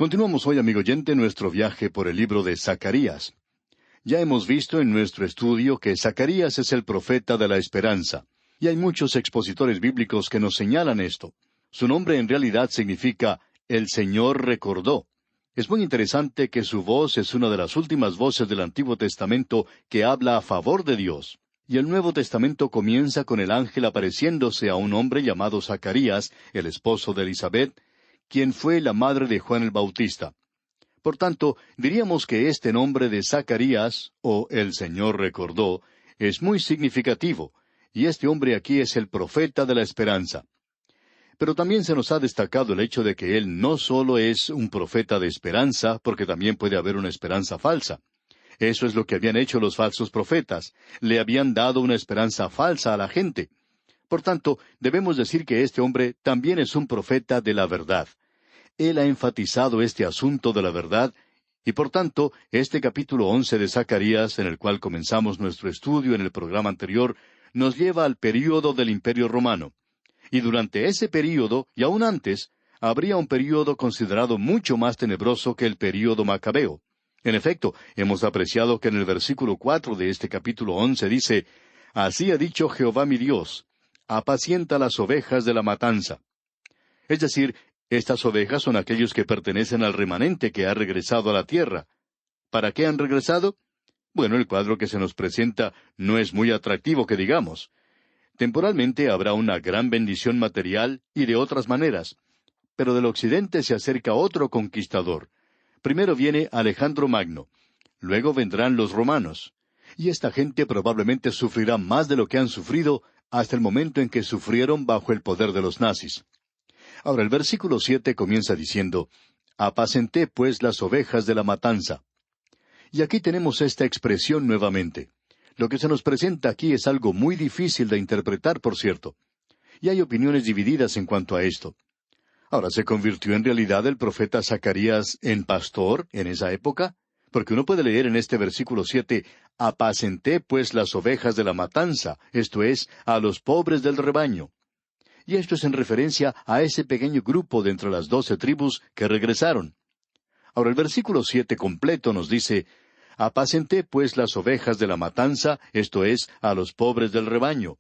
Continuamos hoy, amigo oyente, nuestro viaje por el libro de Zacarías. Ya hemos visto en nuestro estudio que Zacarías es el profeta de la esperanza, y hay muchos expositores bíblicos que nos señalan esto. Su nombre en realidad significa «El Señor recordó». Es muy interesante que su voz es una de las últimas voces del Antiguo Testamento que habla a favor de Dios. Y el Nuevo Testamento comienza con el ángel apareciéndose a un hombre llamado Zacarías, el esposo de Elisabet, quien fue la madre de Juan el Bautista. Por tanto, diríamos que este nombre de Zacarías, o el Señor recordó, es muy significativo, y este hombre aquí es el profeta de la esperanza. Pero también se nos ha destacado el hecho de que él no solo es un profeta de esperanza, porque también puede haber una esperanza falsa. Eso es lo que habían hecho los falsos profetas. Le habían dado una esperanza falsa a la gente. Por tanto, debemos decir que este hombre también es un profeta de la verdad. Él ha enfatizado este asunto de la verdad, y por tanto, este capítulo 11 de Zacarías, en el cual comenzamos nuestro estudio en el programa anterior, nos lleva al período del Imperio Romano. Y durante ese período, y aún antes, habría un período considerado mucho más tenebroso que el período macabeo. En efecto, hemos apreciado que en el versículo 4 de este capítulo 11 dice, «Así ha dicho Jehová mi Dios, apacienta las ovejas de la matanza». Es decir, estas ovejas son aquellos que pertenecen al remanente que ha regresado a la tierra. ¿Para qué han regresado? Bueno, el cuadro que se nos presenta no es muy atractivo que digamos. Temporalmente habrá una gran bendición material y de otras maneras. Pero del occidente se acerca otro conquistador. Primero viene Alejandro Magno. Luego vendrán los romanos. Y esta gente probablemente sufrirá más de lo que han sufrido hasta el momento en que sufrieron bajo el poder de los nazis. Ahora, el versículo 7 comienza diciendo, «Apacenté pues las ovejas de la matanza». Y aquí tenemos esta expresión nuevamente. Lo que se nos presenta aquí es algo muy difícil de interpretar, por cierto. Y hay opiniones divididas en cuanto a esto. Ahora, ¿se convirtió en realidad el profeta Zacarías en pastor en esa época? Porque uno puede leer en este versículo 7, «Apacenté pues las ovejas de la matanza», esto es, a los pobres del rebaño. Y esto es en referencia a ese pequeño grupo de entre las 12 tribus que regresaron. Ahora el versículo 7 completo nos dice, «Apacenté pues las ovejas de la matanza, esto es, a los pobres del rebaño.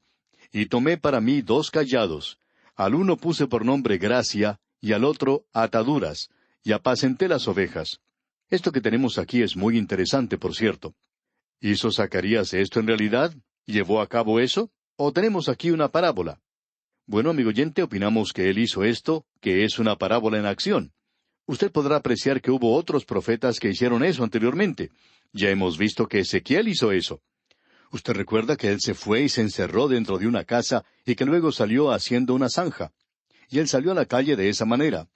Y tomé para mí 2 callados. Al uno puse por nombre Gracia, y al otro Ataduras, y apacenté las ovejas». Esto que tenemos aquí es muy interesante, por cierto. ¿Hizo Zacarías esto en realidad? ¿Llevó a cabo eso? ¿O tenemos aquí una parábola? Bueno, amigo oyente, opinamos que él hizo esto, que es una parábola en acción. Usted podrá apreciar que hubo otros profetas que hicieron eso anteriormente. Ya hemos visto que Ezequiel hizo eso. Usted recuerda que él se fue y se encerró dentro de una casa y que luego salió haciendo una zanja. Y él salió a la calle de esa manera.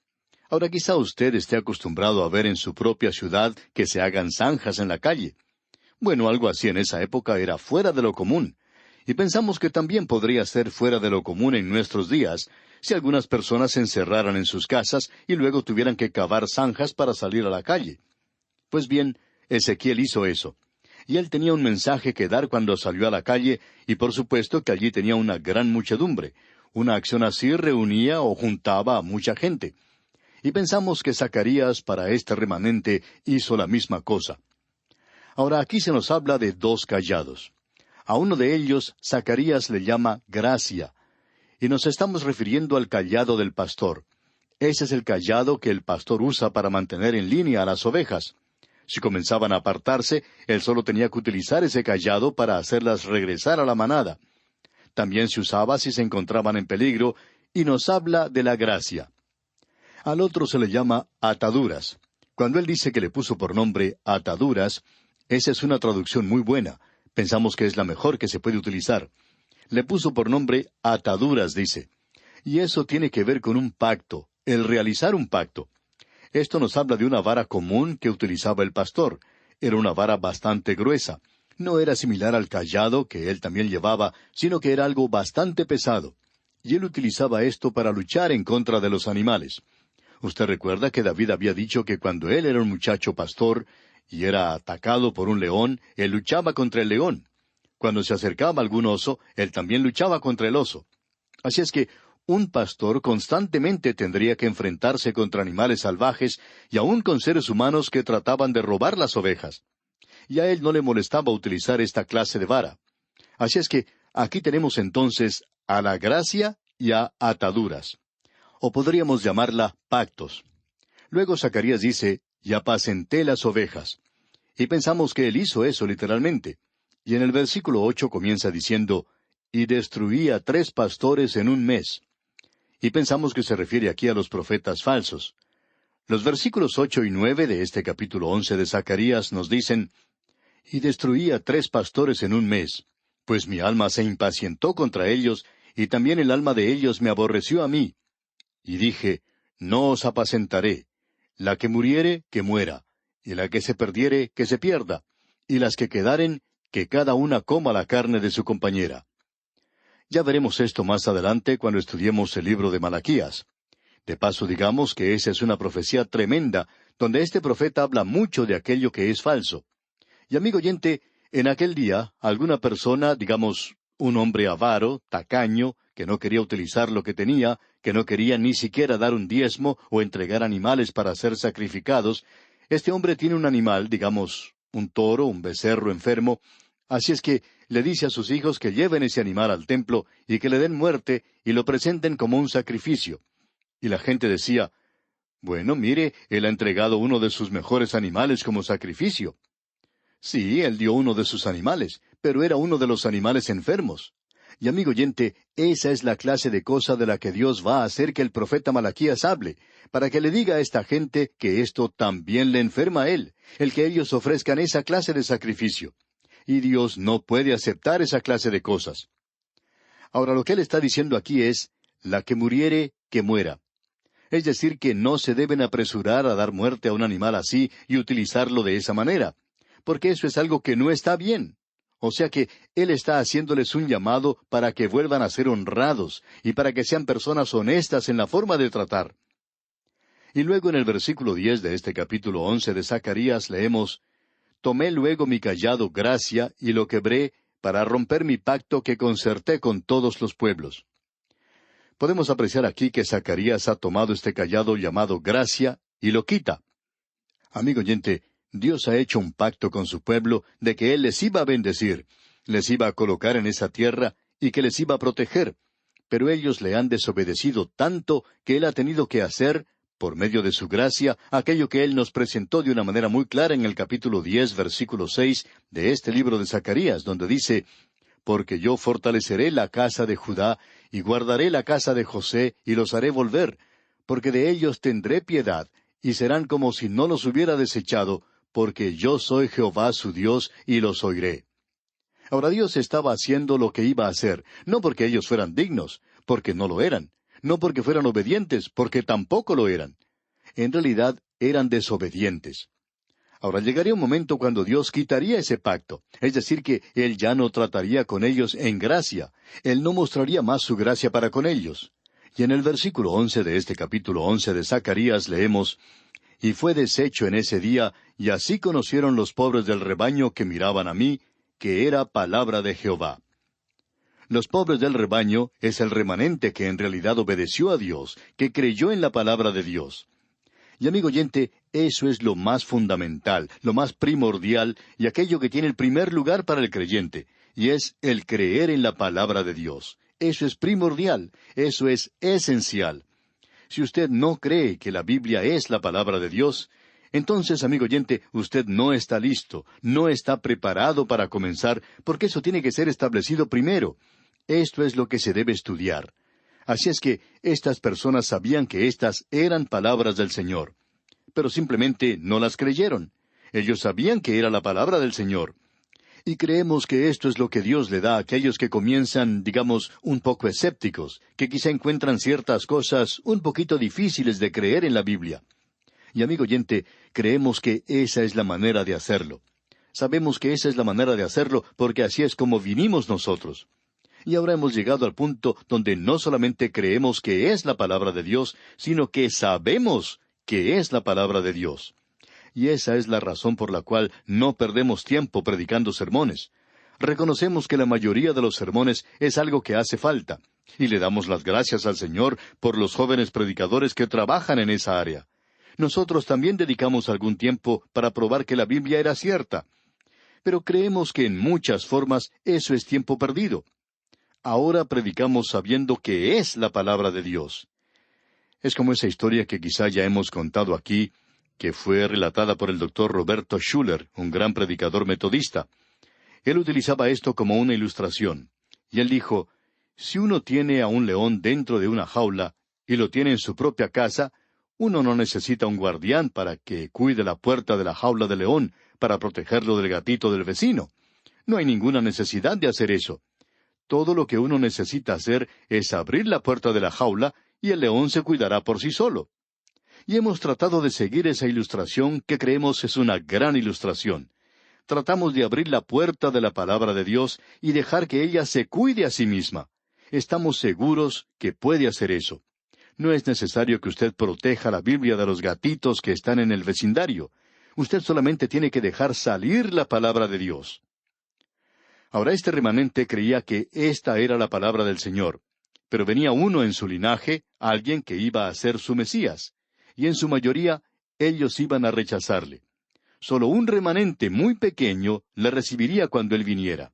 Ahora quizá usted esté acostumbrado a ver en su propia ciudad que se hagan zanjas en la calle. Bueno, algo así en esa época era fuera de lo común. Y pensamos que también podría ser fuera de lo común en nuestros días, si algunas personas se encerraran en sus casas y luego tuvieran que cavar zanjas para salir a la calle. Pues bien, Ezequiel hizo eso. Y él tenía un mensaje que dar cuando salió a la calle, y por supuesto que allí tenía una gran muchedumbre. Una acción así reunía o juntaba a mucha gente. Y pensamos que Zacarías para este remanente hizo la misma cosa. Ahora aquí se nos habla de 2 callados. A uno de ellos, Zacarías le llama Gracia, y nos estamos refiriendo al cayado del pastor. Ese es el cayado que el pastor usa para mantener en línea a las ovejas. Si comenzaban a apartarse, él solo tenía que utilizar ese cayado para hacerlas regresar a la manada. También se usaba si se encontraban en peligro, y nos habla de la gracia. Al otro se le llama ataduras. Cuando él dice que le puso por nombre ataduras, esa es una traducción muy buena. Pensamos que es la mejor que se puede utilizar. Le puso por nombre ataduras, dice. Y eso tiene que ver con un pacto, el realizar un pacto. Esto nos habla de una vara común que utilizaba el pastor. Era una vara bastante gruesa. No era similar al cayado que él también llevaba, sino que era algo bastante pesado. Y él utilizaba esto para luchar en contra de los animales. Usted recuerda que David había dicho que cuando él era un muchacho pastor, y era atacado por un león, él luchaba contra el león. Cuando se acercaba algún oso, él también luchaba contra el oso. Así es que un pastor constantemente tendría que enfrentarse contra animales salvajes y aún con seres humanos que trataban de robar las ovejas. Y a él no le molestaba utilizar esta clase de vara. Así es que aquí tenemos entonces a la gracia y a ataduras. O podríamos llamarla pactos. Luego Zacarías dice, y apacenté las ovejas. Y pensamos que él hizo eso literalmente. Y en el versículo 8 comienza diciendo, y destruí a 3 pastores en un mes. Y pensamos que se refiere aquí a los profetas falsos. Los versículos 8 y 9 de este capítulo 11 de Zacarías nos dicen, y destruí a 3 pastores en un mes, pues mi alma se impacientó contra ellos, y también el alma de ellos me aborreció a mí. Y dije, no os apacentaré. La que muriere, que muera, y la que se perdiere, que se pierda, y las que quedaren, que cada una coma la carne de su compañera. Ya veremos esto más adelante cuando estudiemos el libro de Malaquías. De paso digamos que esa es una profecía tremenda, donde este profeta habla mucho de aquello que es falso. Y amigo oyente, en aquel día, alguna persona, digamos, un hombre avaro, tacaño, que no quería utilizar lo que tenía, que no quería ni siquiera dar un diezmo o entregar animales para ser sacrificados, este hombre tiene un animal, digamos, un toro, un becerro enfermo, así es que le dice a sus hijos que lleven ese animal al templo y que le den muerte y lo presenten como un sacrificio. Y la gente decía, bueno, mire, él ha entregado uno de sus mejores animales como sacrificio. Sí, él dio uno de sus animales, pero era uno de los animales enfermos. Y amigo oyente, esa es la clase de cosa de la que Dios va a hacer que el profeta Malaquías hable, para que le diga a esta gente que esto también le enferma a él, el que ellos ofrezcan esa clase de sacrificio. Y Dios no puede aceptar esa clase de cosas. Ahora lo que él está diciendo aquí es, la que muriere, que muera. Es decir, que no se deben apresurar a dar muerte a un animal así y utilizarlo de esa manera, porque eso es algo que no está bien. O sea que Él está haciéndoles un llamado para que vuelvan a ser honrados y para que sean personas honestas en la forma de tratar. Y luego en el versículo 10 de este capítulo 11 de Zacarías leemos, Tomé luego mi cayado gracia y lo quebré para romper mi pacto que concerté con todos los pueblos. Podemos apreciar aquí que Zacarías ha tomado este cayado llamado gracia y lo quita. Amigo oyente, Dios ha hecho un pacto con su pueblo de que Él les iba a bendecir, les iba a colocar en esa tierra y que les iba a proteger. Pero ellos le han desobedecido tanto que Él ha tenido que hacer, por medio de su gracia, aquello que Él nos presentó de una manera muy clara en el capítulo 10, versículo 6 de este libro de Zacarías, donde dice, Porque yo fortaleceré la casa de Judá, y guardaré la casa de José, y los haré volver, porque de ellos tendré piedad, y serán como si no los hubiera desechado, porque yo soy Jehová su Dios, y los oiré. Ahora Dios estaba haciendo lo que iba a hacer, no porque ellos fueran dignos, porque no lo eran, no porque fueran obedientes, porque tampoco lo eran. En realidad eran desobedientes. Ahora llegaría un momento cuando Dios quitaría ese pacto, es decir, que Él ya no trataría con ellos en gracia, Él no mostraría más su gracia para con ellos. Y en el versículo 11 de este capítulo 11 de Zacarías leemos, Y fue deshecho en ese día, y así conocieron los pobres del rebaño que miraban a mí, que era palabra de Jehová. Los pobres del rebaño es el remanente que en realidad obedeció a Dios, que creyó en la palabra de Dios. Y amigo oyente, eso es lo más fundamental, lo más primordial y aquello que tiene el primer lugar para el creyente, y es el creer en la palabra de Dios. Eso es primordial, eso es esencial. Si usted no cree que la Biblia es la palabra de Dios, entonces, amigo oyente, usted no está listo, no está preparado para comenzar, porque eso tiene que ser establecido primero. Esto es lo que se debe estudiar. Así es que estas personas sabían que estas eran palabras del Señor, pero simplemente no las creyeron. Ellos sabían que era la palabra del Señor. Y creemos que esto es lo que Dios le da a aquellos que comienzan, digamos, un poco escépticos, que quizá encuentran ciertas cosas un poquito difíciles de creer en la Biblia. Y amigo oyente, creemos que esa es la manera de hacerlo. Sabemos que esa es la manera de hacerlo porque así es como vinimos nosotros. Y ahora hemos llegado al punto donde no solamente creemos que es la palabra de Dios, sino que sabemos que es la palabra de Dios. Y esa es la razón por la cual no perdemos tiempo predicando sermones. Reconocemos que la mayoría de los sermones es algo que hace falta, y le damos las gracias al Señor por los jóvenes predicadores que trabajan en esa área. Nosotros también dedicamos algún tiempo para probar que la Biblia era cierta, pero creemos que en muchas formas eso es tiempo perdido. Ahora predicamos sabiendo que es la palabra de Dios. Es como esa historia que quizá ya hemos contado aquí, que fue relatada por el doctor Roberto Schuller, un gran predicador metodista. Él utilizaba esto como una ilustración, y él dijo, si uno tiene a un león dentro de una jaula, y lo tiene en su propia casa, uno no necesita un guardián para que cuide la puerta de la jaula del león, para protegerlo del gatito del vecino. No hay ninguna necesidad de hacer eso. Todo lo que uno necesita hacer es abrir la puerta de la jaula, y el león se cuidará por sí solo. Y hemos tratado de seguir esa ilustración que creemos es una gran ilustración. Tratamos de abrir la puerta de la palabra de Dios y dejar que ella se cuide a sí misma. Estamos seguros que puede hacer eso. No es necesario que usted proteja la Biblia de los gatitos que están en el vecindario. Usted solamente tiene que dejar salir la palabra de Dios. Ahora este remanente creía que esta era la palabra del Señor. Pero venía uno en su linaje, alguien que iba a ser su Mesías. Y en su mayoría, ellos iban a rechazarle. Solo un remanente muy pequeño le recibiría cuando él viniera.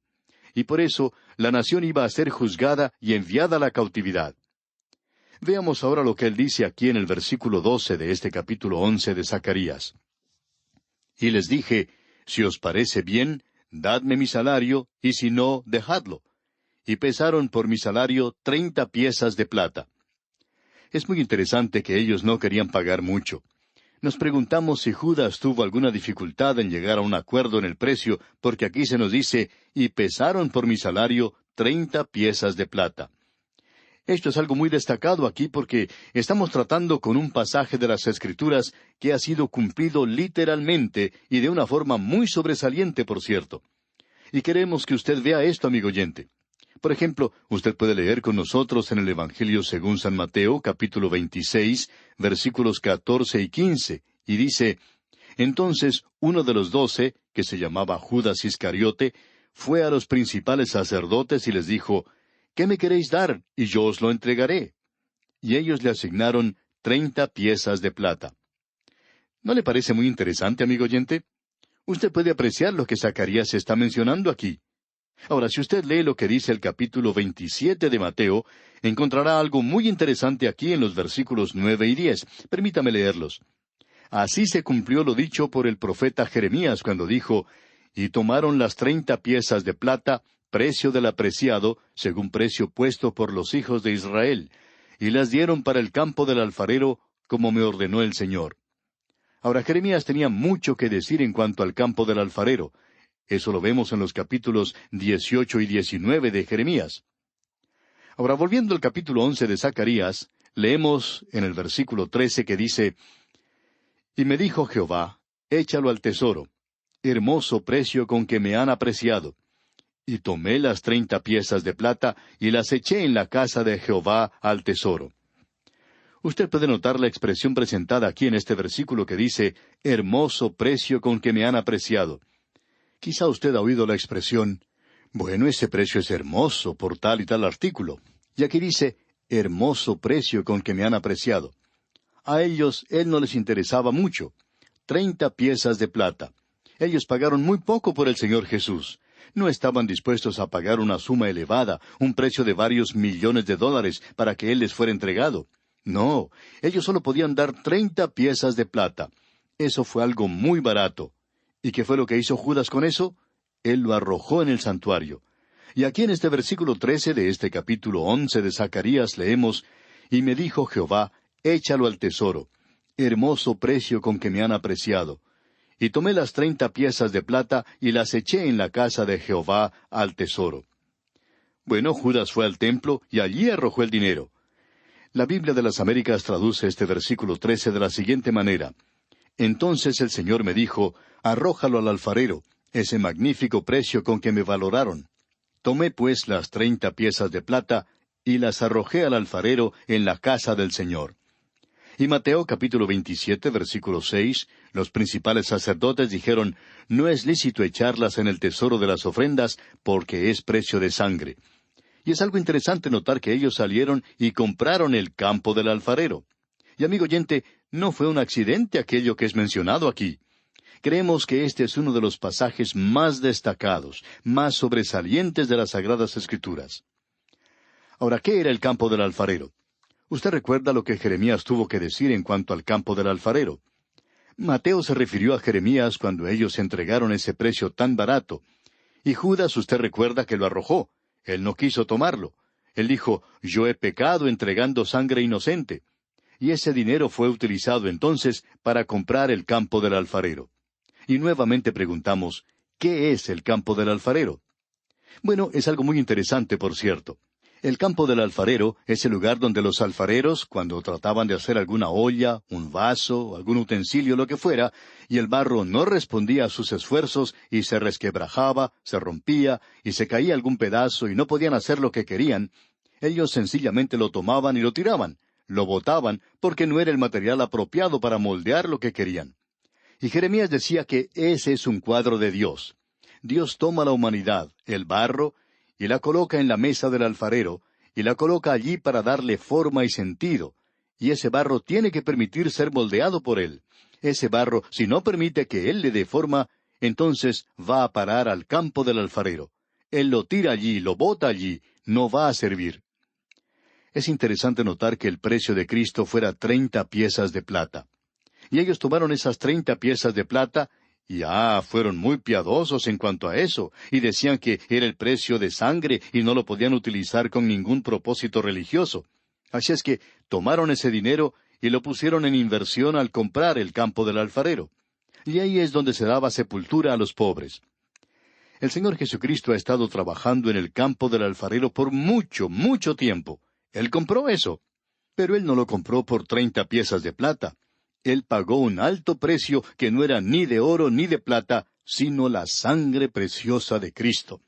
Y por eso, la nación iba a ser juzgada y enviada a la cautividad. Veamos ahora lo que él dice aquí en el versículo 12 de este capítulo 11 de Zacarías. Y les dije, si os parece bien, dadme mi salario, y si no, dejadlo. Y pesaron por mi salario 30 piezas de plata. Es muy interesante que ellos no querían pagar mucho. Nos preguntamos si Judas tuvo alguna dificultad en llegar a un acuerdo en el precio, porque aquí se nos dice, y pesaron por mi salario 30 piezas de plata. Esto es algo muy destacado aquí porque estamos tratando con un pasaje de las Escrituras que ha sido cumplido literalmente y de una forma muy sobresaliente, por cierto. Y queremos que usted vea esto, amigo oyente. Por ejemplo, usted puede leer con nosotros en el Evangelio según San Mateo, capítulo 26, versículos 14 y 15, y dice, entonces uno de los 12, que se llamaba Judas Iscariote, fue a los principales sacerdotes y les dijo, ¿qué me queréis dar? Y yo os lo entregaré. Y ellos le asignaron 30 piezas de plata. ¿No le parece muy interesante, amigo oyente? Usted puede apreciar lo que Zacarías está mencionando aquí. Ahora, si usted lee lo que dice el capítulo 27 de Mateo, encontrará algo muy interesante aquí en los versículos 9 y 10. Permítame leerlos. Así se cumplió lo dicho por el profeta Jeremías cuando dijo, y tomaron las 30 piezas de plata, precio del apreciado, según precio puesto por los hijos de Israel, y las dieron para el campo del alfarero, como me ordenó el Señor. Ahora, Jeremías tenía mucho que decir en cuanto al campo del alfarero. Eso lo vemos en los capítulos 18 y 19 de Jeremías. Ahora, volviendo al capítulo 11 de Zacarías, leemos en el versículo 13 que dice, y me dijo Jehová, échalo al tesoro, hermoso precio con que me han apreciado. Y tomé las 30 piezas de plata y las eché en la casa de Jehová al tesoro. Usted puede notar la expresión presentada aquí en este versículo que dice, hermoso precio con que me han apreciado. Quizá usted ha oído la expresión, bueno, ese precio es hermoso por tal y tal artículo. Y aquí dice, hermoso precio con que me han apreciado. A ellos, él no les interesaba mucho. 30 piezas de plata. Ellos pagaron muy poco por el Señor Jesús. No estaban dispuestos a pagar una suma elevada, un precio de varios millones de dólares para que Él les fuera entregado. No, ellos solo podían dar 30 piezas de plata. Eso fue algo muy barato. ¿Y qué fue lo que hizo Judas con eso? Él lo arrojó en el santuario. Y aquí en este versículo 13 de este capítulo 11 de Zacarías leemos, y me dijo Jehová, échalo al tesoro, hermoso precio con que me han apreciado. Y tomé las 30 piezas de plata y las eché en la casa de Jehová al tesoro. Bueno, Judas fue al templo y allí arrojó el dinero. La Biblia de las Américas traduce este versículo 13 de la siguiente manera. Entonces el Señor me dijo, arrójalo al alfarero, ese magnífico precio con que me valoraron. Tomé pues las 30 piezas de plata y las arrojé al alfarero en la casa del Señor. Y Mateo capítulo 27, versículo 6, los principales sacerdotes dijeron, no es lícito echarlas en el tesoro de las ofrendas, porque es precio de sangre. Y es algo interesante notar que ellos salieron y compraron el campo del alfarero. Y amigo oyente, no fue un accidente aquello que es mencionado aquí. Creemos que este es uno de los pasajes más destacados, más sobresalientes de las Sagradas Escrituras. Ahora, ¿qué era el campo del alfarero? Usted recuerda lo que Jeremías tuvo que decir en cuanto al campo del alfarero. Mateo se refirió a Jeremías cuando ellos entregaron ese precio tan barato. Y Judas, usted recuerda que lo arrojó. Él no quiso tomarlo. Él dijo, yo he pecado entregando sangre inocente. Y ese dinero fue utilizado entonces para comprar el campo del alfarero. Y nuevamente preguntamos, ¿qué es el campo del alfarero? Bueno, es algo muy interesante, por cierto. El campo del alfarero es el lugar donde los alfareros, cuando trataban de hacer alguna olla, un vaso, algún utensilio, lo que fuera, y el barro no respondía a sus esfuerzos y se resquebrajaba, se rompía, y se caía algún pedazo y no podían hacer lo que querían, ellos sencillamente lo tomaban y lo tiraban, lo botaban, porque no era el material apropiado para moldear lo que querían. Y Jeremías decía que ese es un cuadro de Dios. Dios toma la humanidad, el barro, y la coloca en la mesa del alfarero, y la coloca allí para darle forma y sentido. Y ese barro tiene que permitir ser moldeado por él. Ese barro, si no permite que él le dé forma, entonces va a parar al campo del alfarero. Él lo tira allí, lo bota allí, no va a servir. Es interesante notar que el precio de Cristo fuera 30 piezas de plata. Y ellos tomaron esas 30 piezas de plata, y fueron muy piadosos en cuanto a eso, y decían que era el precio de sangre y no lo podían utilizar con ningún propósito religioso. Así es que tomaron ese dinero y lo pusieron en inversión al comprar el campo del alfarero. Y ahí es donde se daba sepultura a los pobres. El Señor Jesucristo ha estado trabajando en el campo del alfarero por mucho, mucho tiempo. Él compró eso. Pero Él no lo compró por 30 piezas de plata. Él pagó un alto precio que no era ni de oro ni de plata, sino la sangre preciosa de Cristo.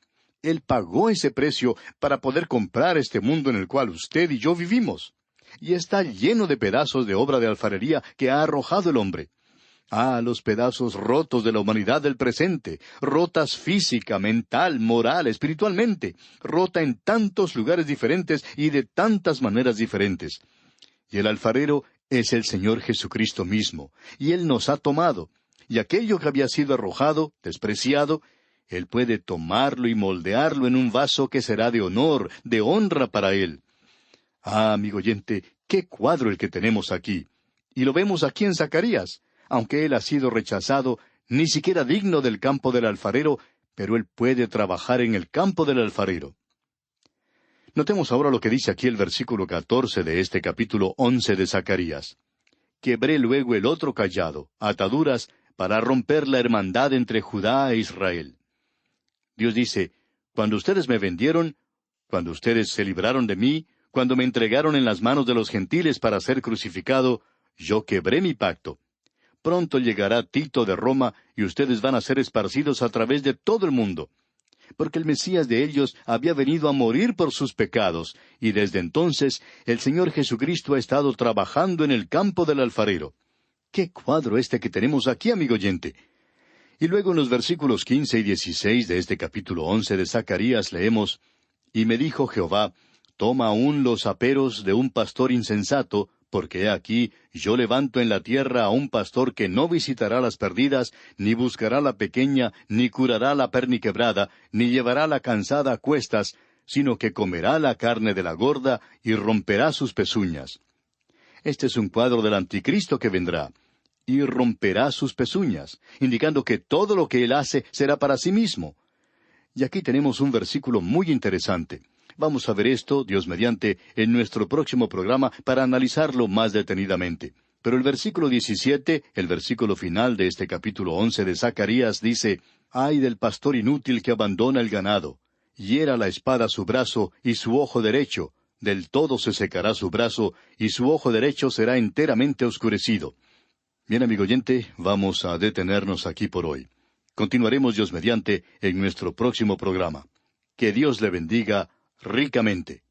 Él pagó ese precio para poder comprar este mundo en el cual usted y yo vivimos. Y está lleno de pedazos de obra de alfarería que ha arrojado el hombre. Los pedazos rotos de la humanidad del presente, rotas física, mental, moral, espiritualmente, rota en tantos lugares diferentes y de tantas maneras diferentes. Y el alfarero es el Señor Jesucristo mismo, y Él nos ha tomado, y aquello que había sido arrojado, despreciado, Él puede tomarlo y moldearlo en un vaso que será de honor, de honra para Él. Amigo oyente, qué cuadro el que tenemos aquí. Y lo vemos aquí en Zacarías. Aunque él ha sido rechazado, ni siquiera digno del campo del alfarero, pero él puede trabajar en el campo del alfarero. Notemos ahora lo que dice aquí el versículo 14 de este capítulo 11 de Zacarías. Quebré luego el otro cayado, ataduras, para romper la hermandad entre Judá e Israel. Dios dice, cuando ustedes me vendieron, cuando ustedes se libraron de mí, cuando me entregaron en las manos de los gentiles para ser crucificado, yo quebré mi pacto. Pronto llegará Tito de Roma y ustedes van a ser esparcidos a través de todo el mundo. Porque el Mesías de ellos había venido a morir por sus pecados, y desde entonces el Señor Jesucristo ha estado trabajando en el campo del alfarero. ¡Qué cuadro este que tenemos aquí, amigo oyente! Y luego en los versículos 15 y 16 de este capítulo 11 de Zacarías leemos, Y me dijo Jehová, toma aún los aperos de un pastor insensato, porque he aquí, yo levanto en la tierra a un pastor que no visitará las perdidas, ni buscará la pequeña, ni curará la perniquebrada, ni llevará la cansada a cuestas, sino que comerá la carne de la gorda y romperá sus pezuñas. Este es un cuadro del anticristo que vendrá. Y romperá sus pezuñas, indicando que todo lo que él hace será para sí mismo. Y aquí tenemos un versículo muy interesante. Vamos a ver esto, Dios mediante, en nuestro próximo programa para analizarlo más detenidamente. Pero el versículo 17, el versículo final de este capítulo 11 de Zacarías, dice, «Ay del pastor inútil que abandona el ganado. Hiera la espada su brazo y su ojo derecho. Del todo se secará su brazo y su ojo derecho será enteramente oscurecido». Bien, amigo oyente, vamos a detenernos aquí por hoy. Continuaremos, Dios mediante, en nuestro próximo programa. Que Dios le bendiga ricamente.